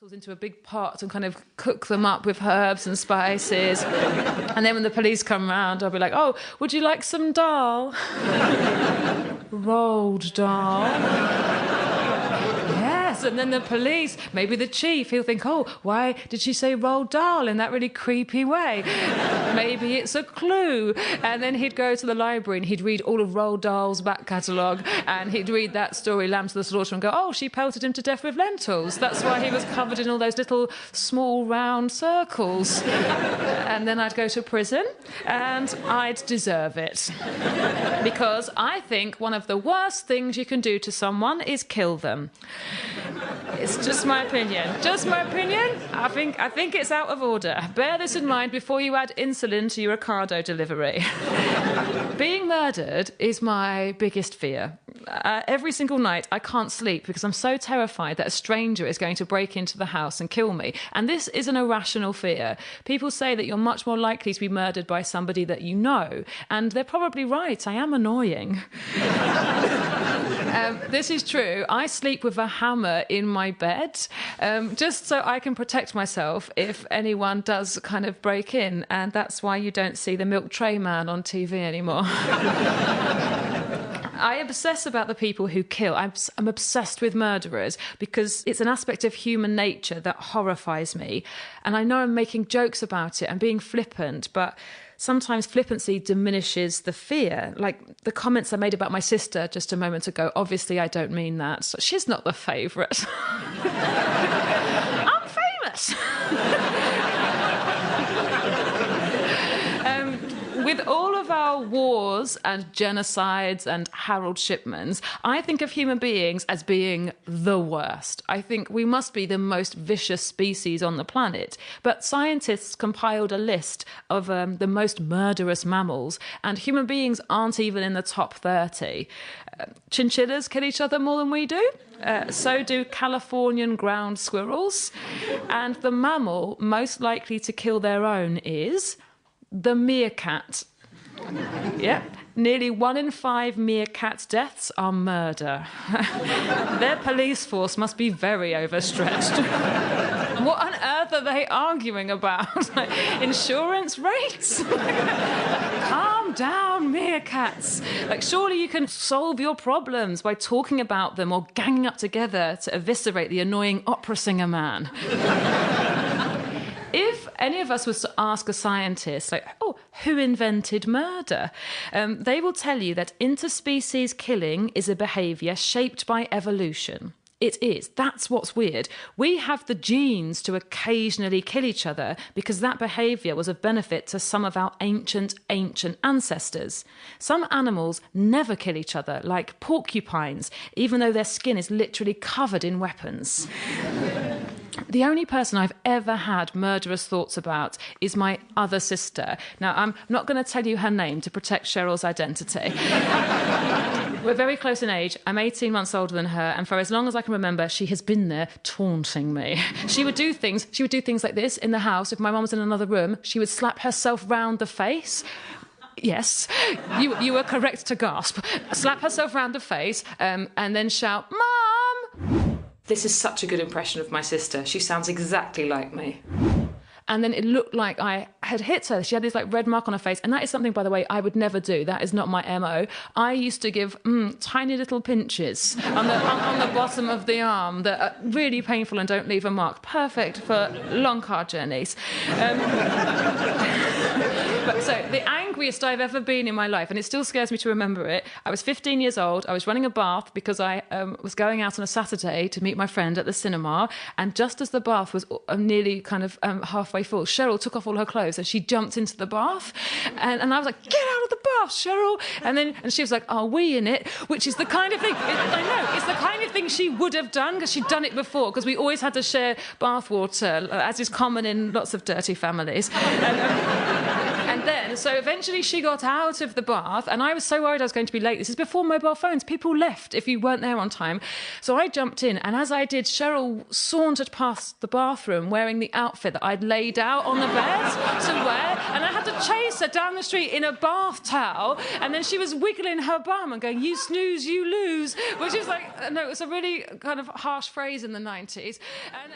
lentils into a big pot and kind of cook them up with herbs and spices. And then when the police come round, I'll be like, oh, would you like some dal? Rolled dal. Yes, and then the police, maybe the chief, he'll think, oh, why did she say rolled dal in that really creepy way? Maybe it's a clue. And then he'd go to the library and he'd read all of Roald Dahl's back catalogue and he'd read that story, Lamb to the Slaughter, and go, oh, she pelted him to death with lentils. That's why he was covered in all those little small round circles. And then I'd go to prison and I'd deserve it. Because I think one of the worst things you can do to someone is kill them. It's just my opinion. Just my opinion. I think it's out of order. Bear this in mind before you add insulin to your Ocado delivery. Being murdered is my biggest fear. Every single night I can't sleep because I'm so terrified that a stranger is going to break into the house and kill me. And this is an irrational fear. People say that you're much more likely to be murdered by somebody that you know. And they're probably right. I am annoying. This is true. I sleep with a hammer in my bed just so I can protect myself if anyone does kind of break in. And that's why you don't see the milk tray man on TV anymore. I obsess about the people who kill. I'm obsessed with murderers because it's an aspect of human nature that horrifies me. And I know I'm making jokes about it and being flippant, but sometimes flippancy diminishes the fear. Like the comments I made about my sister just a moment ago, obviously I don't mean that. So she's not the favourite. I'm famous. With all of our wars and genocides and Harold Shipmans, I think of human beings as being the worst. I think we must be the most vicious species on the planet. But scientists compiled a list of the most murderous mammals, and human beings aren't even in the top 30. Chinchillas kill each other more than we do. So do Californian ground squirrels. And the mammal most likely to kill their own is the meerkat. Yep. Nearly 1 in 5 meerkat deaths are murder. Their police force must be very overstretched. What on earth are they arguing about? Like, insurance rates? Calm down, meerkats. Like, surely you can solve your problems by talking about them or ganging up together to eviscerate the annoying opera singer man. If any of us was to ask a scientist, like, oh, who invented murder? They will tell you that interspecies killing is a behaviour shaped by evolution. It is. That's what's weird. We have the genes to occasionally kill each other because that behaviour was of benefit to some of our ancient ancestors. Some animals never kill each other, like porcupines, even though their skin is literally covered in weapons. The only person I've ever had murderous thoughts about is my other sister. Now, I'm not going to tell you her name to protect Cheryl's identity. We're very close in age. I'm 18 months older than her, and for as long as I can remember, she has been there taunting me. She would do things like this in the house. If my mum was in another room, she would slap herself round the face. Yes, you were correct to gasp. Slap herself round the face and then shout, "Mum!" This is such a good impression of my sister. She sounds exactly like me. And then it looked like I had hit her. She had this like red mark on her face. And that is something, by the way, I would never do. That is not my MO. I used to give tiny little pinches on the bottom of the arm that are really painful and don't leave a mark. Perfect for long car journeys. But so the angriest I've ever been in my life, and it still scares me to remember it, I was 15 years old. I was running a bath because I was going out on a Saturday to meet my friend at the cinema. And just as the bath was nearly kind of halfway full, Cheryl took off all her clothes and she jumped into the bath. And I was like, "Get out of the bath, Cheryl!" And she was like, "Are we in it?" Which is the kind of thing, I know, it's the kind of thing she would have done because she'd done it before, because we always had to share bath water, as is common in lots of dirty families. And then, so eventually she got out of the bath, and I was so worried I was going to be late. This is before mobile phones. People left if you weren't there on time. So I jumped in, and as I did, Cheryl sauntered past the bathroom wearing the outfit that I'd laid out on the bed to wear, and I had to chase her down the street in a bath towel, and then she was wiggling her bum and going, "You snooze, you lose," which is like, no, it was a really kind of harsh phrase in the 90s. And